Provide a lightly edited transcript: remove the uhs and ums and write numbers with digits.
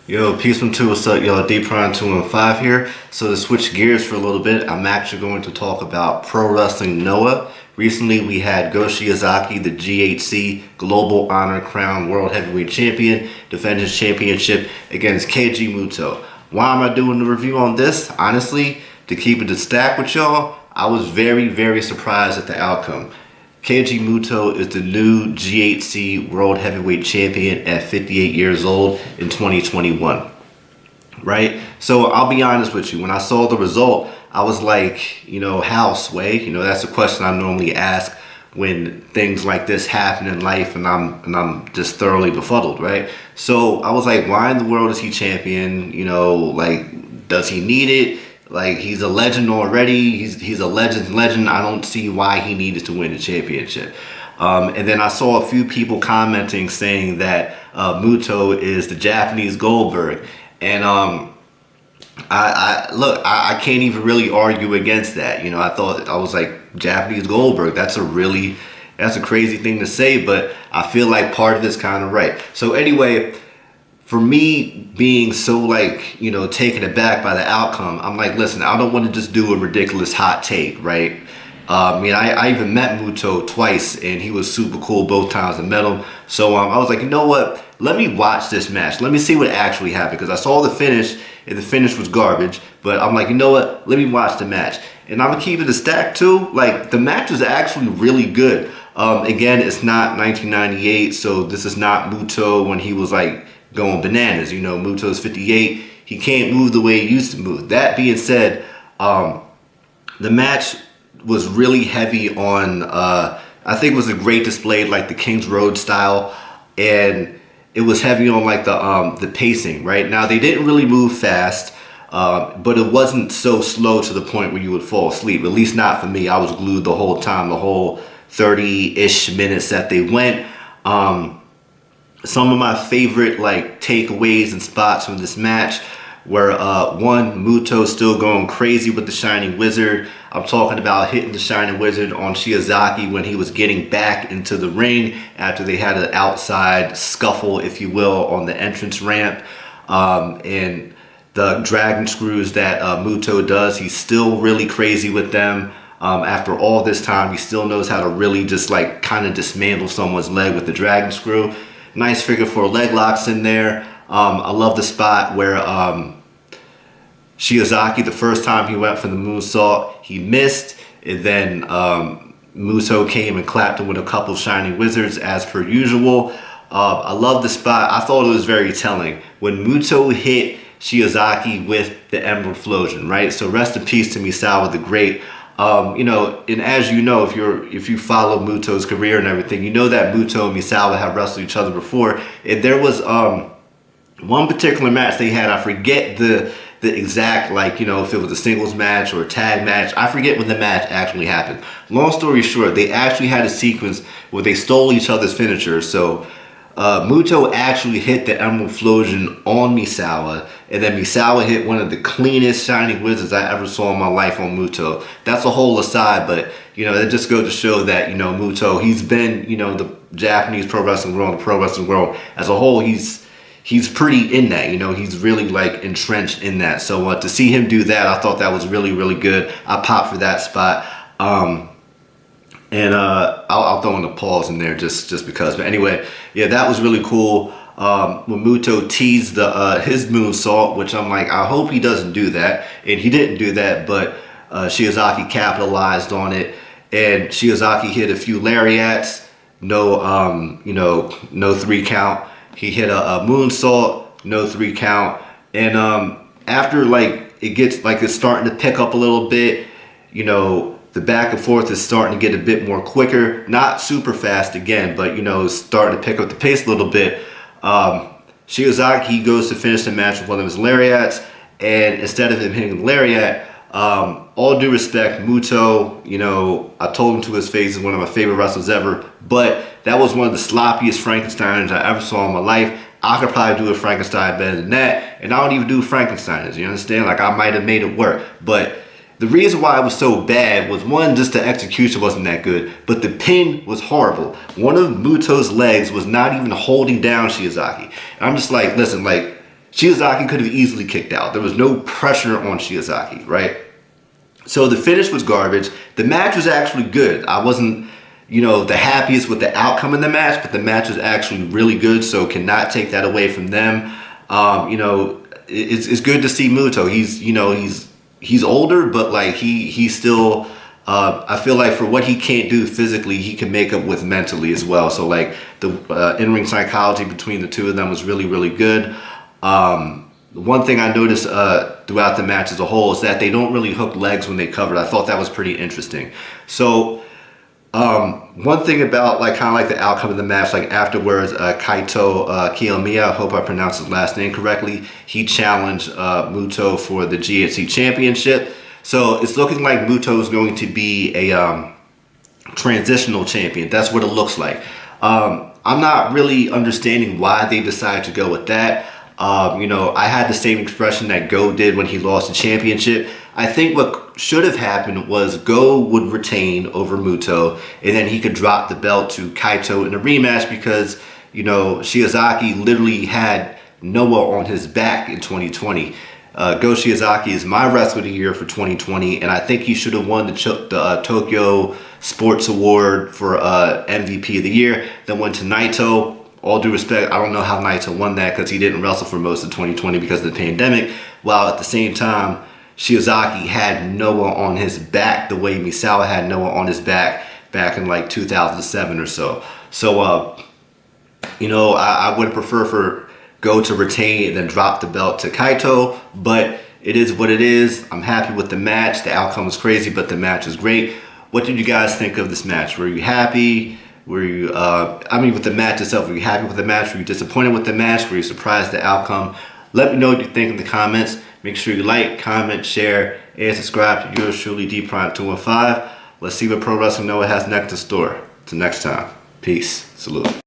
Yo, peace from two, what's up, y'all? D Prime 215 here. So to switch gears for a little bit, I'm actually going to talk about Pro Wrestling Noah. Recently, we had Go Shiozaki, the GHC Global Honor Crown World Heavyweight Champion, defend his championship against Keiji Mutoh. Why am I doing the review on this? Honestly, to keep it a stack with y'all, I was very surprised at the outcome. Keiji Mutoh is the new GHC World Heavyweight Champion at 58 years old in 2021, right? So I'll be honest with you, when I saw the result, I was like, how, Sway? That's a question I normally ask when things like this happen in life and I'm just thoroughly befuddled, right? So I was like, why in the world is he champion? Does he need it? Like, he's a legend already. He's a legend. I don't see why he needed to win the championship. And then I saw a few people commenting saying that Mutoh is the Japanese Goldberg. And I can't even really argue against that. I was like, Japanese Goldberg, that's a crazy thing to say, but I feel like part of it's kind of right. So anyway, for me being so taken aback by the outcome, I'm like, listen, I don't want to just do a ridiculous hot take, right? I even met Mutoh twice and he was super cool both times I met him. So I was like, you know what? Let me watch this match. Let me see what actually happened, because I saw the finish and the finish was garbage. But I'm like, you know what? Let me watch the match. And I'm gonna keep it a stack too. Like, the match was actually really good. Again, it's not 1998, so this is not Mutoh when he was going bananas. Mutoh's 58. He can't move the way he used to move. That being said, the match was really heavy on, I think it was a great display, like the King's Road style, and it was heavy on the pacing, right? Now, they didn't really move fast, but it wasn't so slow to the point where you would fall asleep, at least not for me. I was glued the whole time, the whole 30-ish minutes that they went. Some of my favorite takeaways and spots from this match were one, Mutoh still going crazy with the Shining Wizard. I'm talking about hitting the Shining Wizard on Shiozaki when he was getting back into the ring after they had an outside scuffle, if you will, on the entrance ramp. And the dragon screws that Mutoh does, he's still really crazy with them. After all this time, he still knows how to really just kind of dismantle someone's leg with the dragon screw. Nice figure four leg locks in there. I love the spot where Shiozaki, the first time he went for the moonsault, he missed, and then Mutoh came and clapped him with a couple Shining Wizards as per usual. I love the spot. I thought it was very telling when Mutoh hit Shiozaki with the Emerald Flosion, right? So rest in peace to Misawa the Great. And as you know, if you follow Mutoh's career and everything, you know that Mutoh and Misawa have wrestled each other before. And there was one particular match they had. I forget the exact, if it was a singles match or a tag match. I forget when the match actually happened. Long story short, they actually had a sequence where they stole each other's finishers. So Mutoh actually hit the Emerald Flosion on Misawa, and then Misawa hit one of the cleanest Shining Wizards I ever saw in my life on Mutoh. That's a whole aside, but that just goes to show that Mutoh, he's been the Japanese pro wrestling world, the pro wrestling world as a whole. He's pretty in that, he's really entrenched in that. So to see him do that, I thought that was really good. I popped for that spot. And I'll throw in a pause in there just because. But anyway, yeah, that was really cool. When Mutoh teased his moonsault, which I'm like, I hope he doesn't do that. And he didn't do that, but Shiozaki capitalized on it. And Shiozaki hit a few lariats, no 3 count. He hit a moonsault, no 3 count. And after it gets it's starting to pick up a little bit, the back and forth is starting to get a bit more quicker, not super fast again, but starting to pick up the pace a little bit. Shiozaki goes to finish the match with one of his lariats, and instead of him hitting the lariat, all due respect, Mutoh, I told him to his face, is one of my favorite wrestlers ever, but that was one of the sloppiest Frankensteiners I ever saw in my life. I could probably do a Frankenstein better than that, and I don't even do Frankensteiners, you understand? I might have made it work, but the reason why it was so bad was, one, just the execution wasn't that good, but the pin was horrible. One of Mutoh's legs was not even holding down Shiozaki. And I'm just like, listen, Shiozaki could have easily kicked out. There was no pressure on Shiozaki, right? So the finish was garbage. The match was actually good. I wasn't, the happiest with the outcome of the match, but the match was actually really good, so cannot take that away from them. It's good to see Mutoh. He's older, but like he's still, I feel like for what he can't do physically, he can make up with mentally as well. So like the in-ring psychology between the two of them was really, really good. One thing I noticed throughout the match as a whole is that they don't really hook legs when they covered. I thought that was pretty interesting. So one thing about like kind of like the outcome of the match, like afterwards, Kaito Kiyomiya, I hope I pronounced his last name correctly, he challenged Mutoh for the GHC Championship. So it's looking like Mutoh is going to be a transitional champion. That's what it looks like. I'm not really understanding why they decided to go with that. I had the same expression that Go did when he lost the championship. I think what should have happened was Go would retain over Mutoh, and then he could drop the belt to Kaito in a rematch because, Shiozaki literally had Noah on his back in 2020. Go Shiozaki is my wrestler of the year for 2020, and I think he should have won the Tokyo Sports Award for MVP of the year. Then went to Naito. All due respect, I don't know how Naito won that because he didn't wrestle for most of 2020 because of the pandemic, while at the same time, Shiozaki had Noah on his back the way Misawa had Noah on his back in like 2007 or so. So, I would prefer for Go to retain and then drop the belt to Kaito, but it is what it is. I'm happy with the match. The outcome was crazy, but the match was great. What did you guys think of this match? Were you happy? Were you, with the match itself, were you happy with the match? Were you disappointed with the match? Were you surprised at the outcome? Let me know what you think in the comments. Make sure you like, comment, share, and subscribe to yours truly, D-Prime215. Let's see what Pro Wrestling Noah has next in store. Till next time, peace. Salute.